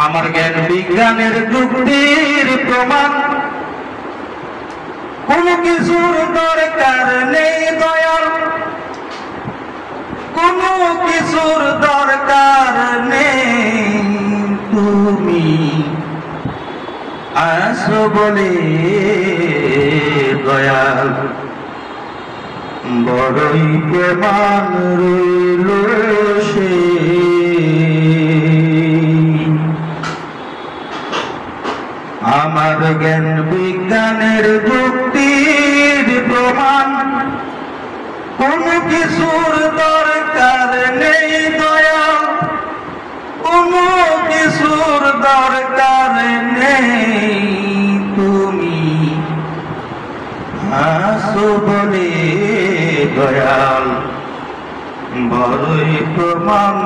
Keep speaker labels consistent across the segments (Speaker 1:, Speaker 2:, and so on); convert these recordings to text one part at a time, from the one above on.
Speaker 1: আমার জ্ঞান বিজ্ঞানের যুক্তির প্রমাণ কোন কিছুর দরকার নেই দয়াল, কোন কিছুর দরকার নেই। তুমি আসো বলে দয়াল, বড়ই প্রমাণ রইল সে। আমার জ্ঞান বিজ্ঞানের যুক্তির প্রমাণ কোন কিছুর দরকার নেই দয়াল, কোন কিছুর দরকার নেই। তুমি আসো বলে দয়াল, বড়ই প্রমাণ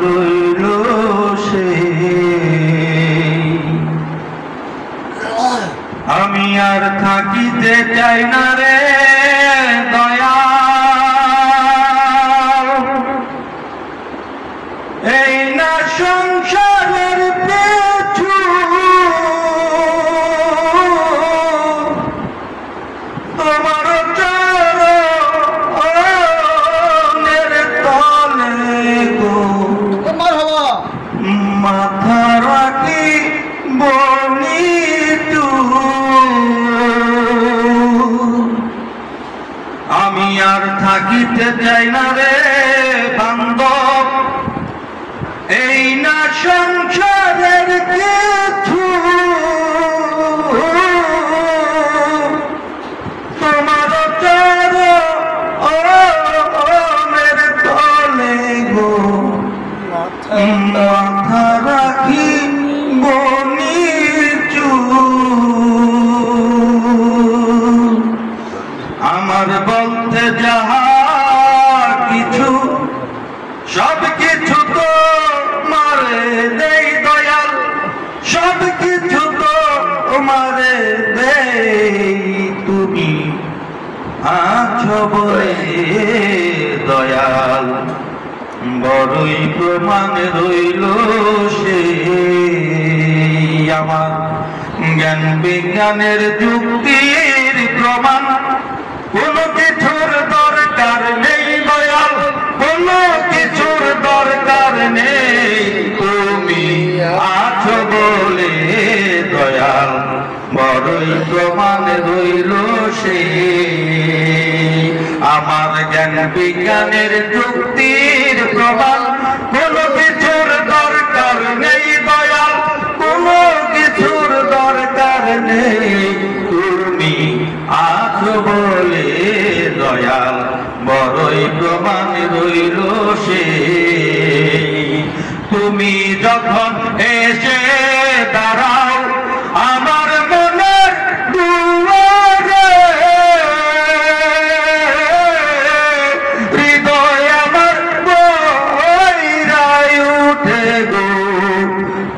Speaker 1: রইল সে। আমি আর থাকিতে চাই না রে দয়াল, এই না সংসারের পেছু তোমার চরণের তলে গো মাথা রাখি বনি। আমি আর থাকিতে চাই না রে বান্ধব, এই না সংসারের কিছু তোমার চরণের তলে গো মাথা রাখি বনি চুপ। আমার বলতে যাহা কিছু সব কিছু তো মারে দেই দয়াল, সব কিছু তো মারে দেই। তুমি আছো বলে দয়াল, বড়ই প্রমাণ রইল সে। আমার জ্ঞান বিজ্ঞানের যুক্তির প্রমাণ কোন কিছুর দরকার নেই দয়াল, কোন কিছুর দরকার নেই। তুমি আছো বলে দয়াল, বড়ই প্রমাণ রইল সে। আমার জ্ঞান বিজ্ঞানের যুক্তির প্রমাণ কোন কিছুর দরকার নেই দয়াল, কোন কিছুর দরকার নেই। তুমি আছো বলে দয়াল, বড়ই প্রমাণ রইল সে। তুমি যখন এসে দাঁড়াও আমার মনের দুয়ারে, হৃদয় আমার বইরাই উঠে গো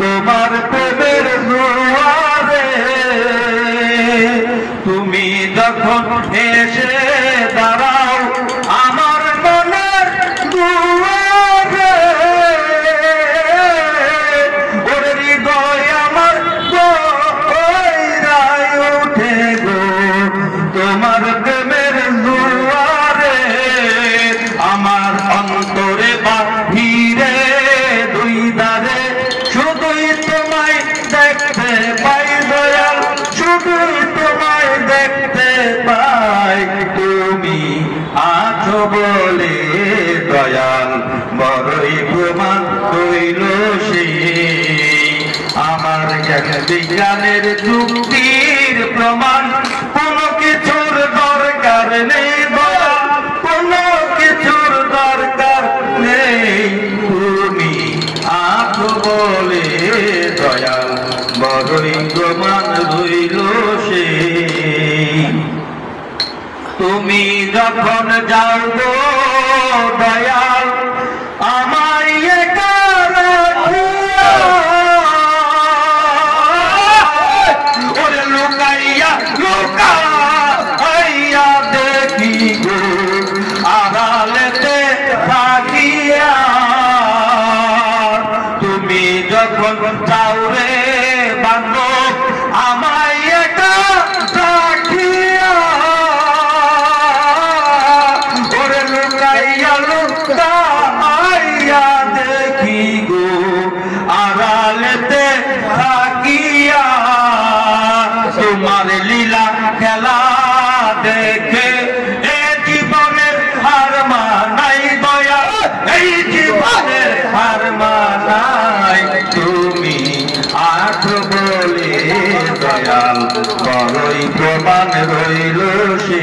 Speaker 1: তোমার প্রেমের দুয়ারে। তুমি যখন এসে দাঁড়াও আমার মনের দুয়ারে, ওর হৃদয় আমার বইরাই উঠে গো তোমার প্রেমের দুয়ারে। আমার অন্তরে বাহিরে দুই দ্বারে শুধুই তোমায় দেখতে পাই দয়াল, শুধুই তোমায় দেখতে পাই। তুমি আছো বলে দয়াল, বড়ই প্রমাণ রইল সে। আমার জ্ঞান বিজ্ঞানের যুক্তির প্রমাণ কোন কিছুর দরকার নেই দয়াল, কোন কিছুর দরকার নেই। তুমি আছো বলে দয়াল, বড়ই প্রমাণ রইল সে। তুমি যখন যাও গো দয়াল আমায় একা রাখিয়া, ওরে লুকাইয়া লুকাইয়া দেখি গো আড়ালেতে থাকিয়া। তুমি যখন চাউরে বান্ধব আমায় এটা রাখিয়া ওরে লুকাইয়া লুকাইয়া দেখি গো আড়ালেতে থাকিয়া তোমার লীলা খেলা দেখে এ জীবনের হার মানাই দয়া এই জীবনের হার মানাই তুমি আছো বলে দয়াল বড়ই প্রমাণ রইল সে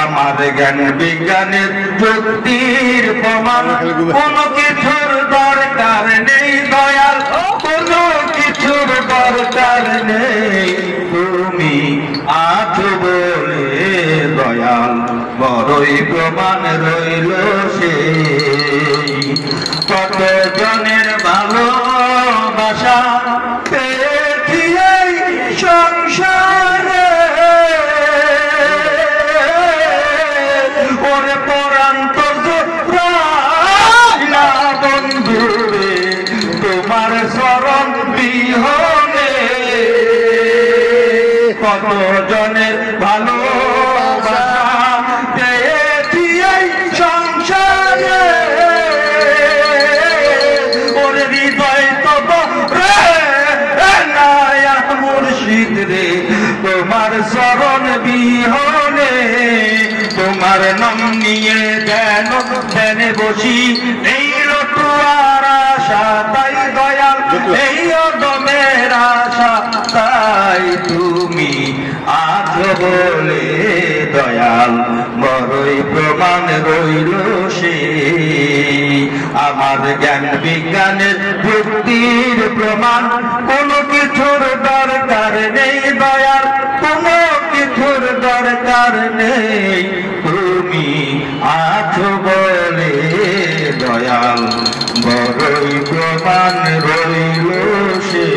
Speaker 1: আমার জ্ঞান বিজ্ঞানের যুক্তির প্রমাণ কোনো কিছুর দরকার নেই দয়াল কোনো কিছুর দরকার নেই তুমি আছো বলে দয়াল বড়ই প্রমাণ রইল সে কত জনের ভালোবাসা পেয়েছি এই সংসারে ওরে পরান্ত না বন্ধুরে তোমার শরণ বিহনে কত জনের ভালোবাসা পেয়েছি এই সংসারে ওরে হৃদয় তব নায়া মুর্শিদ রে তোমার শরণ বিহনে তোমার নাম নিয়ে যেন ধ্যানে বসি এই লটুয়ার আশা তাই দয়াল এই অদমের আশা তাই তুমি আছো বলে দয়াল বড়ই প্রমাণ রইল সে আমার জ্ঞান বিজ্ঞানের যুক্তির প্রমাণ কোনো কিছুর দরকার নেই দয়াল কোনো কিছুর দরকার নেই তুমি আছো বলে দয়াল বড়ই প্রমাণ রইল সে